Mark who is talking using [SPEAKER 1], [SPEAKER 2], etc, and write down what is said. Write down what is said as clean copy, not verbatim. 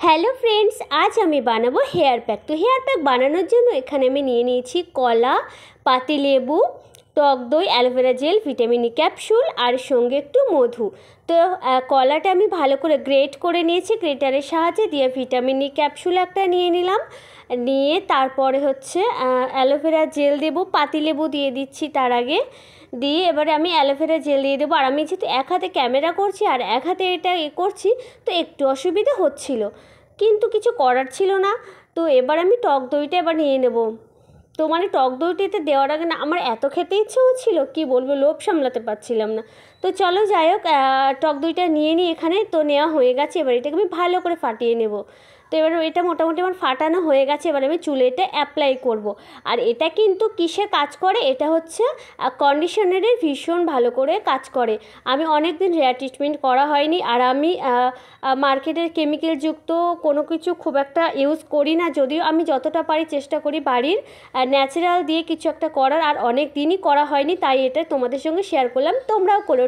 [SPEAKER 1] Hello friends, আজ আমি বানাবো হেয়ার প্যাক। তো হেয়ার প্যাক বানানোর জন্য এখানে আমি নিয়ে নিয়েছি কলা, পাতিলেবু, টক দই, aloe vera gel, vitamin E capsule আর সঙ্গে একটু মধু। তো কলাটা আমি ভালো করে গ্রেট করে নিয়েছি গ্রেটারের সাহায্যে, দিয়ে ভিটামিন ই ক্যাপসুল একটা নিয়ে নিলাম, নিয়ে তারপরে হচ্ছে অ্যালোভেরা জেল দেবো, পাতিলেবু দিয়ে দিচ্ছি তার আগে, দিয়ে এবারে আমি অ্যালোভেরা জেল দিয়ে দেবো। আর আমি যেহেতু এক হাতে ক্যামেরা করছি আর এক হাতে এটা করছি, তো একটু অসুবিধা হচ্ছিল, কিন্তু কিছু করার ছিল না। তো এবার আমি টক দইটা এবার নিয়ে নেব। তো মানে টক দইটাতে দেওয়ার আগে না আমার এত খেতে ইচ্ছে হচ্ছিল, কি বলবো, লোভ সামলাতে পারছিলাম না। তো চলো যাই হোক, টক দইটা নিয়ে নিই এখানে। তো নেওয়া হয়ে গেছে, এবার এটাকে আমি ভালো করে ফাটিয়ে নেব। তো এবার এটা মোটামুটি আমার ফাটানো হয়ে গেছে, এবার আমি চুলে এটা অ্যাপ্লাই করব। আর এটা কিন্তু কিসে কাজ করে, এটা হচ্ছে কন্ডিশনারের ভীষণ ভালো করে কাজ করে। আমি অনেক দিন হেয়ার ট্রিটমেন্ট করা হয়নি, আর আমি মার্কেটের কেমিক্যালযুক্ত কোনো কিছু খুব একটা ইউজ করি না, যদিও আমি যতটা পারি চেষ্টা করি বাড়ির ন্যাচারাল দিয়ে কিছু একটা করার, আর অনেক দিনই করা হয়নি, তাই এটা তোমাদের সঙ্গে শেয়ার করলাম, তোমরাও করো।